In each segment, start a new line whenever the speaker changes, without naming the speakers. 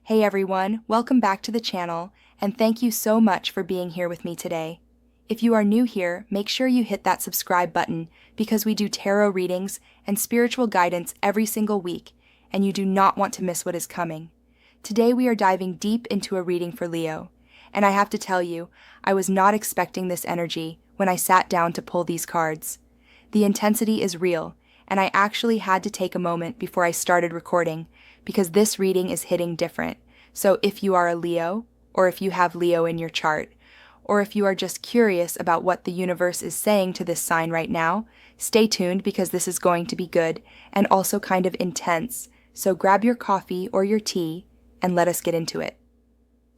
Hey everyone, welcome back to the channel, and thank you so much for being here with me today. If you are new here, make sure you hit that subscribe button because we do tarot readings and spiritual guidance every single week, and you do not want to miss what is coming. Today we are diving deep into a reading for Leo, and I have to tell you, I was not expecting this energy when I sat down to pull these cards. The intensity is real, and I actually had to take a moment before I started recording because this reading is hitting different. So if you are a Leo, or if you have Leo in your chart, or if you are just curious about what the universe is saying to this sign right now, stay tuned because this is going to be good and also kind of intense. So grab your coffee or your tea and let us get into it.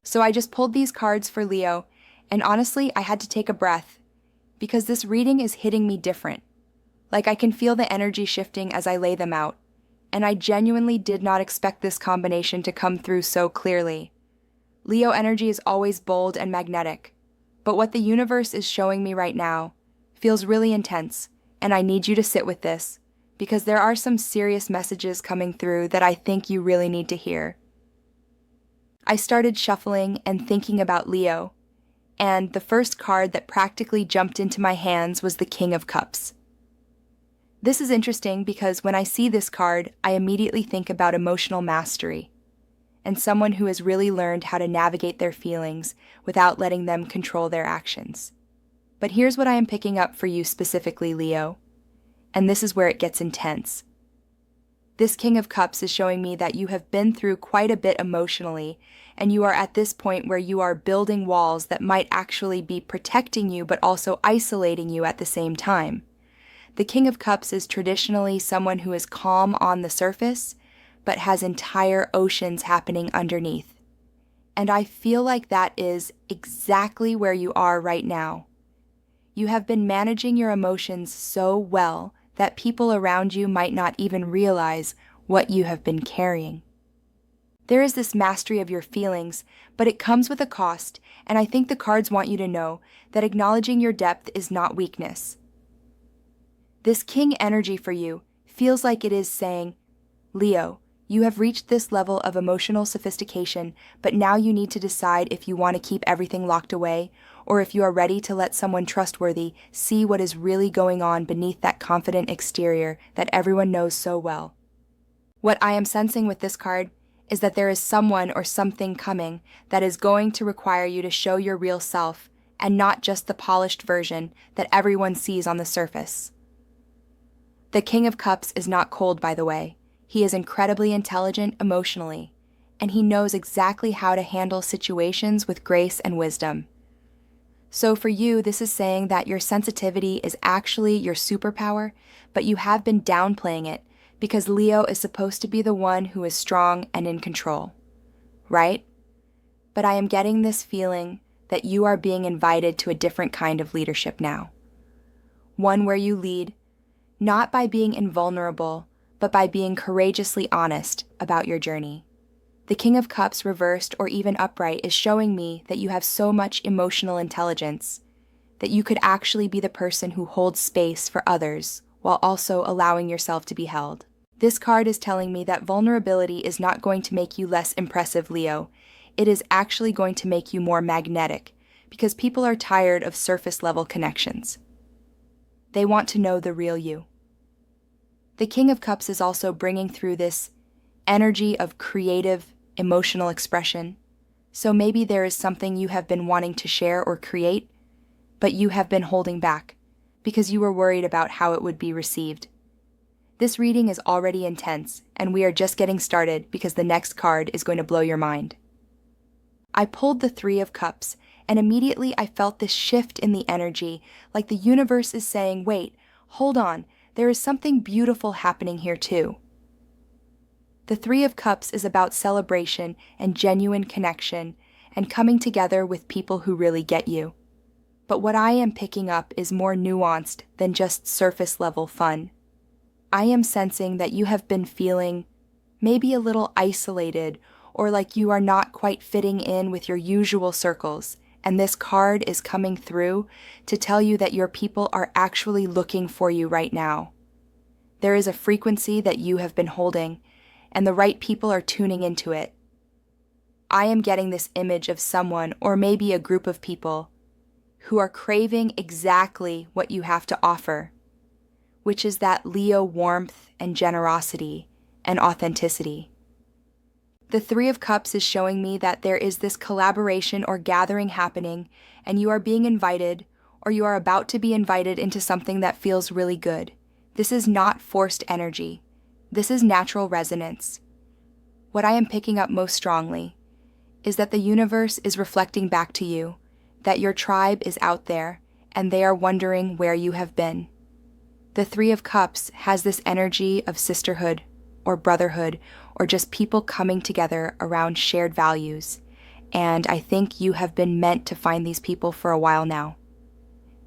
So I just pulled these cards for Leo, and honestly, I had to take a breath because this reading is hitting me different. Like I can feel the energy shifting as I lay them out, and I genuinely did not expect this combination to come through so clearly. Leo energy is always bold and magnetic, but what the universe is showing me right now feels really intense, and I need you to sit with this, because there are some serious messages coming through that I think you really need to hear. I started shuffling and thinking about Leo, and the first card that practically jumped into my hands was the King of Cups. This is interesting because when I see this card, I immediately think about emotional mastery and someone who has really learned how to navigate their feelings without letting them control their actions. But here's what I am picking up for you specifically, Leo, and this is where it gets intense. This King of Cups is showing me that you have been through quite a bit emotionally, and you are at this point where you are building walls that might actually be protecting you but also isolating you at the same time. The King of Cups is traditionally someone who is calm on the surface, but has entire oceans happening underneath. And I feel like that is exactly where you are right now. You have been managing your emotions so well that people around you might not even realize what you have been carrying. There is this mastery of your feelings, but it comes with a cost, and I think the cards want you to know that acknowledging your depth is not weakness. This king energy for you feels like it is saying, Leo, you have reached this level of emotional sophistication, but now you need to decide if you want to keep everything locked away, or if you are ready to let someone trustworthy see what is really going on beneath that confident exterior that everyone knows so well. What I am sensing with this card is that there is someone or something coming that is going to require you to show your real self and not just the polished version that everyone sees on the surface. The King of Cups is not cold, by the way. He is incredibly intelligent emotionally, and he knows exactly how to handle situations with grace and wisdom. So for you, this is saying that your sensitivity is actually your superpower, but you have been downplaying it because Leo is supposed to be the one who is strong and in control, right? But I am getting this feeling that you are being invited to a different kind of leadership now. One where you lead, not by being invulnerable, but by being courageously honest about your journey. The King of Cups reversed or even upright is showing me that you have so much emotional intelligence that you could actually be the person who holds space for others while also allowing yourself to be held. This card is telling me that vulnerability is not going to make you less impressive, Leo. It is actually going to make you more magnetic because people are tired of surface-level connections. They want to know the real you. The King of Cups is also bringing through this energy of creative, emotional expression. So maybe there is something you have been wanting to share or create, but you have been holding back because you were worried about how it would be received. This reading is already intense, and we are just getting started because the next card is going to blow your mind. I pulled the Three of Cups, and immediately I felt this shift in the energy, like the universe is saying, wait, hold on, there is something beautiful happening here too. The Three of Cups is about celebration and genuine connection and coming together with people who really get you. But what I am picking up is more nuanced than just surface-level fun. I am sensing that you have been feeling maybe a little isolated or like you are not quite fitting in with your usual circles, and this card is coming through to tell you that your people are actually looking for you right now. There is a frequency that you have been holding, and the right people are tuning into it. I am getting this image of someone, or maybe a group of people, who are craving exactly what you have to offer, which is that Leo warmth and generosity and authenticity. The Three of Cups is showing me that there is this collaboration or gathering happening, and you are being invited, or you are about to be invited into something that feels really good. This is not forced energy. This is natural resonance. What I am picking up most strongly is that the universe is reflecting back to you, that your tribe is out there, and they are wondering where you have been. The Three of Cups has this energy of sisterhood or brotherhood or just people coming together around shared values, and I think you have been meant to find these people for a while now.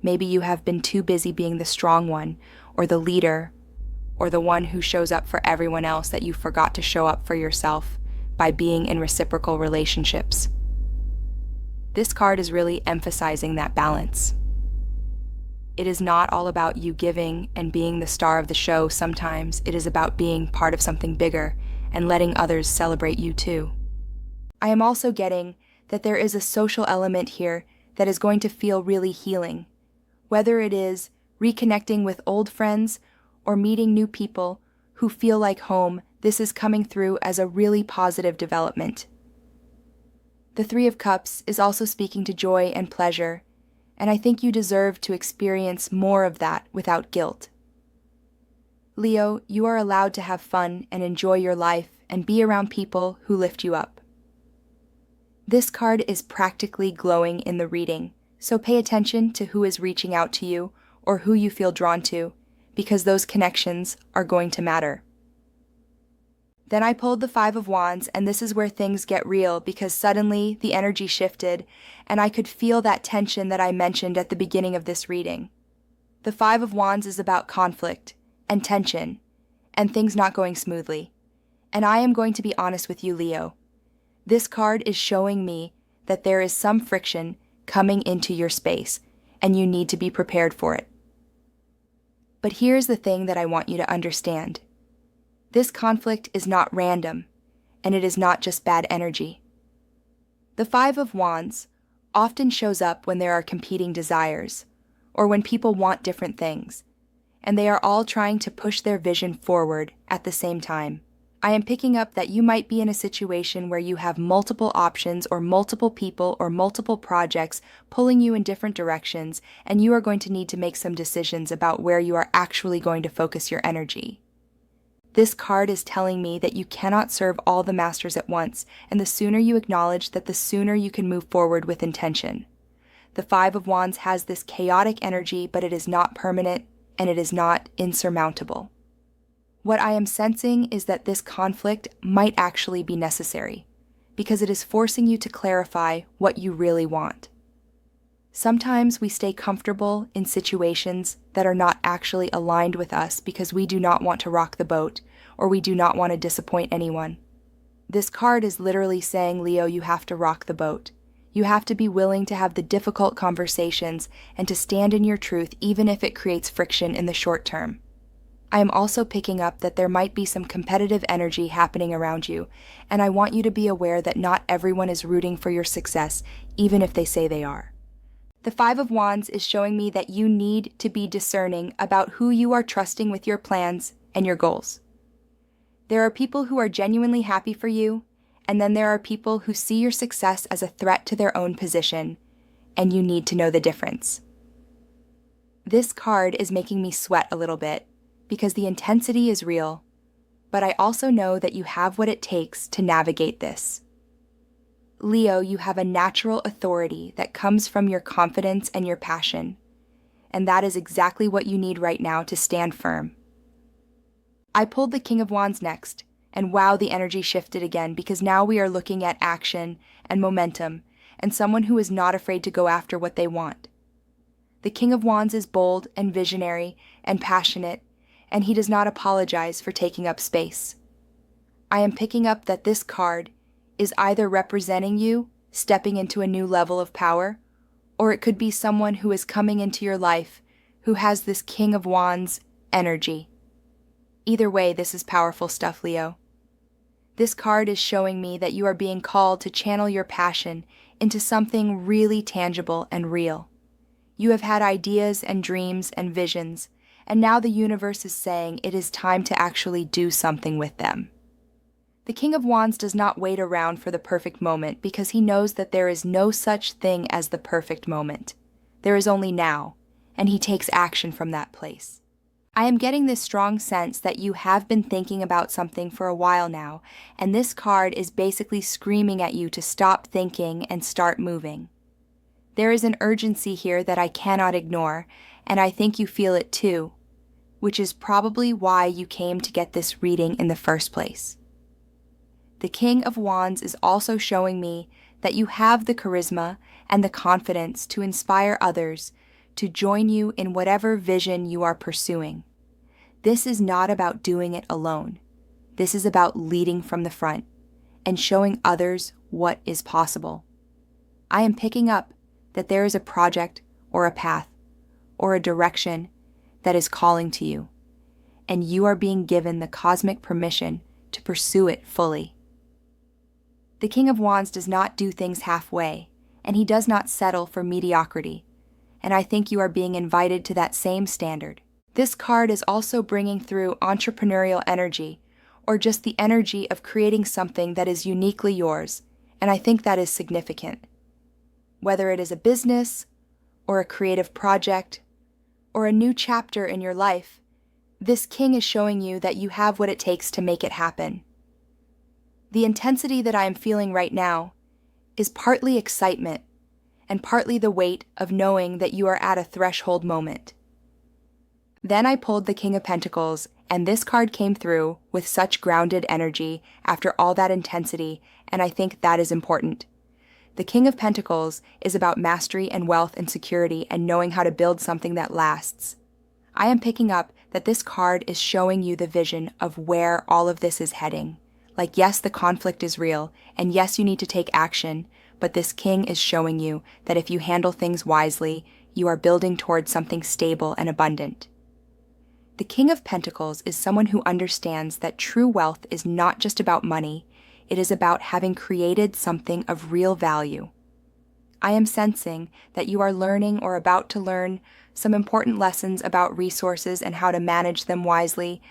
Maybe you have been too busy being the strong one or the leader or the one who shows up for everyone else that you forgot to show up for yourself by being in reciprocal relationships. This card is really emphasizing that balance. It is not all about you giving and being the star of the show. Sometimes it is about being part of something bigger and letting others celebrate you too. I am also getting that there is a social element here that is going to feel really healing, whether it is reconnecting with old friends or meeting new people who feel like home. This is coming through as a really positive development. The Three of Cups is also speaking to joy and pleasure, and I think you deserve to experience more of that without guilt. Leo, you are allowed to have fun and enjoy your life and be around people who lift you up. This card is practically glowing in the reading, so pay attention to who is reaching out to you or who you feel drawn to, because those connections are going to matter. Then I pulled the Five of Wands, and this is where things get real because suddenly the energy shifted, and I could feel that tension that I mentioned at the beginning of this reading. The Five of Wands is about conflict and tension and things not going smoothly. And I am going to be honest with you, Leo. This card is showing me that there is some friction coming into your space, and you need to be prepared for it. But here's the thing that I want you to understand. This conflict is not random, and it is not just bad energy. The Five of Wands often shows up when there are competing desires, or when people want different things, and they are all trying to push their vision forward at the same time. I am picking up that you might be in a situation where you have multiple options or multiple people or multiple projects pulling you in different directions, and you are going to need to make some decisions about where you are actually going to focus your energy. This card is telling me that you cannot serve all the masters at once, and the sooner you acknowledge that, the sooner you can move forward with intention. The Five of Wands has this chaotic energy, but it is not permanent, and it is not insurmountable. What I am sensing is that this conflict might actually be necessary, because it is forcing you to clarify what you really want. Sometimes we stay comfortable in situations that are not actually aligned with us because we do not want to rock the boat, or we do not want to disappoint anyone. This card is literally saying, Leo, you have to rock the boat. You have to be willing to have the difficult conversations and to stand in your truth even if it creates friction in the short term. I am also picking up that there might be some competitive energy happening around you, and I want you to be aware that not everyone is rooting for your success, even if they say they are. The Five of Wands is showing me that you need to be discerning about who you are trusting with your plans and your goals. There are people who are genuinely happy for you, and then there are people who see your success as a threat to their own position, and you need to know the difference. This card is making me sweat a little bit, because the intensity is real, but I also know that you have what it takes to navigate this. Leo, you have a natural authority that comes from your confidence and your passion, and that is exactly what you need right now to stand firm. I pulled the King of Wands next, and wow, the energy shifted again because now we are looking at action and momentum and someone who is not afraid to go after what they want. The King of Wands is bold and visionary and passionate, and he does not apologize for taking up space. I am picking up that this card is either representing you stepping into a new level of power, or it could be someone who is coming into your life who has this King of Wands energy. Either way, this is powerful stuff, Leo. This card is showing me that you are being called to channel your passion into something really tangible and real. You have had ideas and dreams and visions, and now the universe is saying it is time to actually do something with them. The King of Wands does not wait around for the perfect moment because he knows that there is no such thing as the perfect moment. There is only now, and he takes action from that place. I am getting this strong sense that you have been thinking about something for a while now, and this card is basically screaming at you to stop thinking and start moving. There is an urgency here that I cannot ignore, and I think you feel it too, which is probably why you came to get this reading in the first place. The King of Wands is also showing me that you have the charisma and the confidence to inspire others to join you in whatever vision you are pursuing. This is not about doing it alone. This is about leading from the front and showing others what is possible. I am picking up that there is a project or a path or a direction that is calling to you, and you are being given the cosmic permission to pursue it fully. The King of Wands does not do things halfway, and he does not settle for mediocrity, and I think you are being invited to that same standard. This card is also bringing through entrepreneurial energy, or just the energy of creating something that is uniquely yours, and I think that is significant. Whether it is a business, or a creative project, or a new chapter in your life, this king is showing you that you have what it takes to make it happen. The intensity that I am feeling right now is partly excitement and partly the weight of knowing that you are at a threshold moment. Then I pulled the King of Pentacles, and this card came through with such grounded energy after all that intensity, and I think that is important. The King of Pentacles is about mastery and wealth and security and knowing how to build something that lasts. I am picking up that this card is showing you the vision of where all of this is heading. Like, yes, the conflict is real, and yes, you need to take action, but this king is showing you that if you handle things wisely, you are building towards something stable and abundant. The King of Pentacles is someone who understands that true wealth is not just about money, it is about having created something of real value. I am sensing that you are learning or about to learn some important lessons about resources and how to manage them wisely,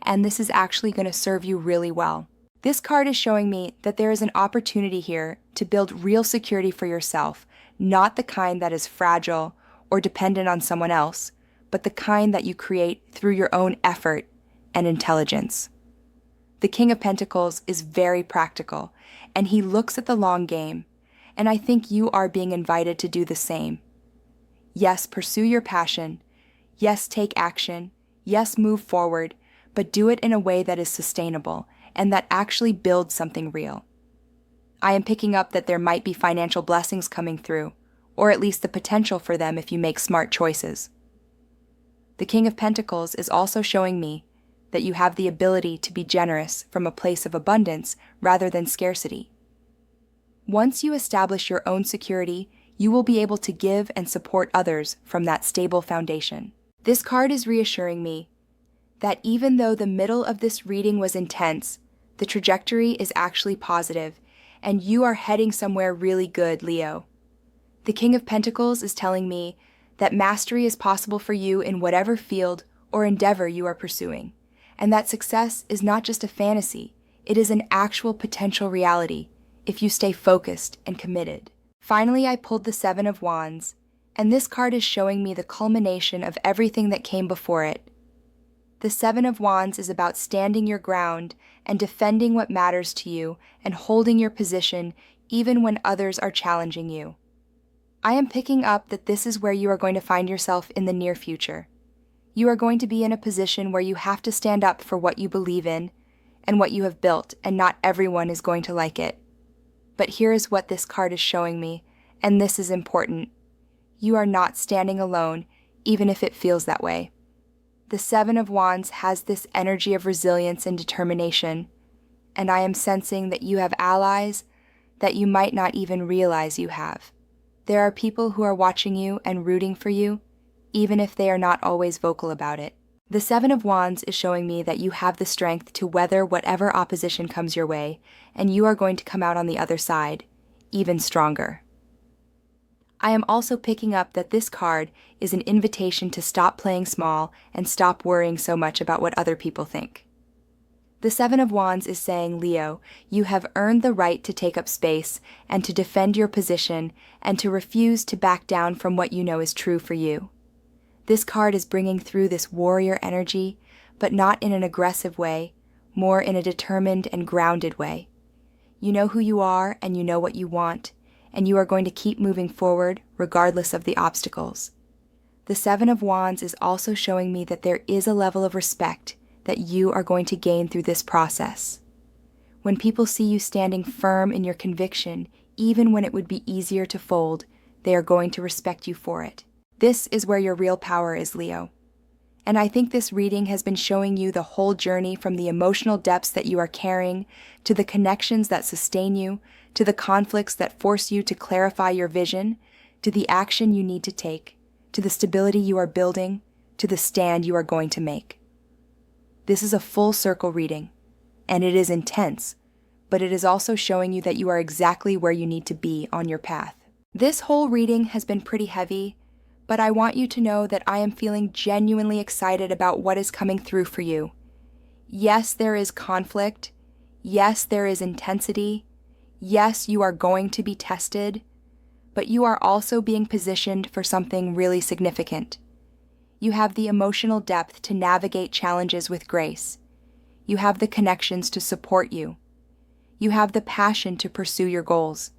and this is actually going to serve you really well. This card is showing me that there is an opportunity here to build real security for yourself, not the kind that is fragile or dependent on someone else, but the kind that you create through your own effort and intelligence. The King of Pentacles is very practical, and he looks at the long game, and I think you are being invited to do the same. Yes, pursue your passion. Yes, take action. Yes, move forward, but do it in a way that is sustainable and that actually builds something real. I am picking up that there might be financial blessings coming through, or at least the potential for them if you make smart choices. The King of Pentacles is also showing me that you have the ability to be generous from a place of abundance rather than scarcity. Once you establish your own security, you will be able to give and support others from that stable foundation. This card is reassuring me that even though the middle of this reading was intense, the trajectory is actually positive, and you are heading somewhere really good, Leo. The King of Pentacles is telling me that mastery is possible for you in whatever field or endeavor you are pursuing, and that success is not just a fantasy, it is an actual potential reality if you stay focused and committed. Finally, I pulled the Seven of Wands, and this card is showing me the culmination of everything that came before it. The Seven of Wands is about standing your ground and defending what matters to you and holding your position even when others are challenging you. I am picking up that this is where you are going to find yourself in the near future. You are going to be in a position where you have to stand up for what you believe in and what you have built, and not everyone is going to like it. But here is what this card is showing me, and this is important. You are not standing alone, even if it feels that way. The Seven of Wands has this energy of resilience and determination, and I am sensing that you have allies that you might not even realize you have. There are people who are watching you and rooting for you, even if they are not always vocal about it. The Seven of Wands is showing me that you have the strength to weather whatever opposition comes your way, and you are going to come out on the other side, even stronger. I am also picking up that this card is an invitation to stop playing small and stop worrying so much about what other people think. The Seven of Wands is saying, Leo, you have earned the right to take up space and to defend your position and to refuse to back down from what you know is true for you. This card is bringing through this warrior energy, but not in an aggressive way, more in a determined and grounded way. You know who you are and you know what you want, and you are going to keep moving forward regardless of the obstacles. The Seven of Wands is also showing me that there is a level of respect that you are going to gain through this process. When people see you standing firm in your conviction, even when it would be easier to fold, they are going to respect you for it. This is where your real power is, Leo. And I think this reading has been showing you the whole journey from the emotional depths that you are carrying, to the connections that sustain you, to the conflicts that force you to clarify your vision, to the action you need to take, to the stability you are building, to the stand you are going to make. This is a full circle reading, and it is intense, but it is also showing you that you are exactly where you need to be on your path. This whole reading has been pretty heavy, but I want you to know that I am feeling genuinely excited about what is coming through for you. Yes, there is conflict. Yes, there is intensity. Yes, you are going to be tested, but you are also being positioned for something really significant. You have the emotional depth to navigate challenges with grace. You have the connections to support you. You have the passion to pursue your goals.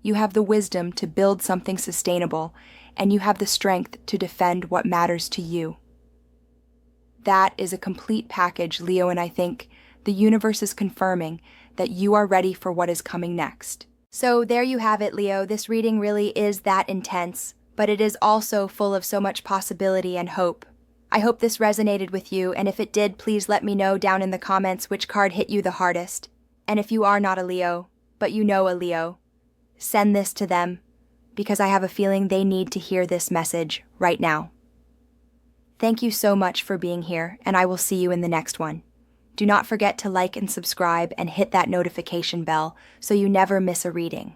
You have the wisdom to build something sustainable, and you have the strength to defend what matters to you. That is a complete package, Leo, and I think the universe is confirming that you are ready for what is coming next. So there you have it, Leo. This reading really is that intense, but it is also full of so much possibility and hope. I hope this resonated with you, and if it did, please let me know down in the comments which card hit you the hardest. And if you are not a Leo, but you know a Leo, send this to them, because I have a feeling they need to hear this message right now. Thank you so much for being here, and I will see you in the next one. Do not forget to like and subscribe and hit that notification bell so you never miss a reading.